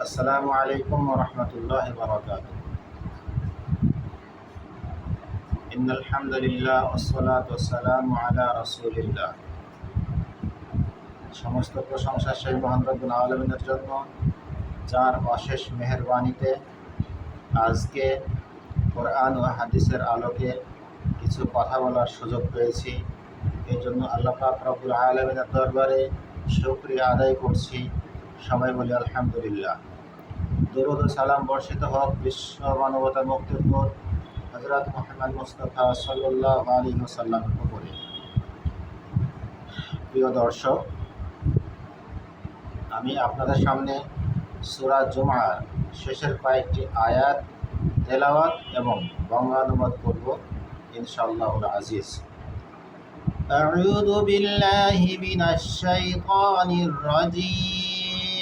আসসালামু আলাইকুম ওয়া রাহমাতুল্লাহি ওয়া বারাকাতুহু। ইন্নাল হামদুলিল্লাহ ওয়াসসালাতু ওয়াসসালামু আলা রাসূলিল্লাহ। সমস্ত প্রশংসা সেই মহান রব্বুল আলামিনের জন্য, যার অশেষ মেহেরবানিতে আজকে কোরআন ও হাদিসের আলোকে কিছু কথা বলার সুযোগ পেয়েছি। এই জন্য আল্লাহ পাক রব্বুল আলামিনের দরবারে শুকরিয়া আদায় করছি। সবাই বলি আলহামদুলিল্লাহ। দরুদ ও সালাম বর্ষিত হোক বিশ্ব মানবতার মুক্তির নূর হযরত মুহাম্মদ মুস্তাফা সাল্লাল্লাহু আলাইহি ওয়াসাল্লামের উপরে। প্রিয় দর্শক, আমি আপনাদের সামনে সূরা জুমার শেষের কয়েকটি আয়াত তেলাওয়াত এবং বঙ্গানুবাদ করব ইনশাআল্লাহুল আজিজ। আউযু বিল্লাহি মিনাশ শাইতানির রাজীম।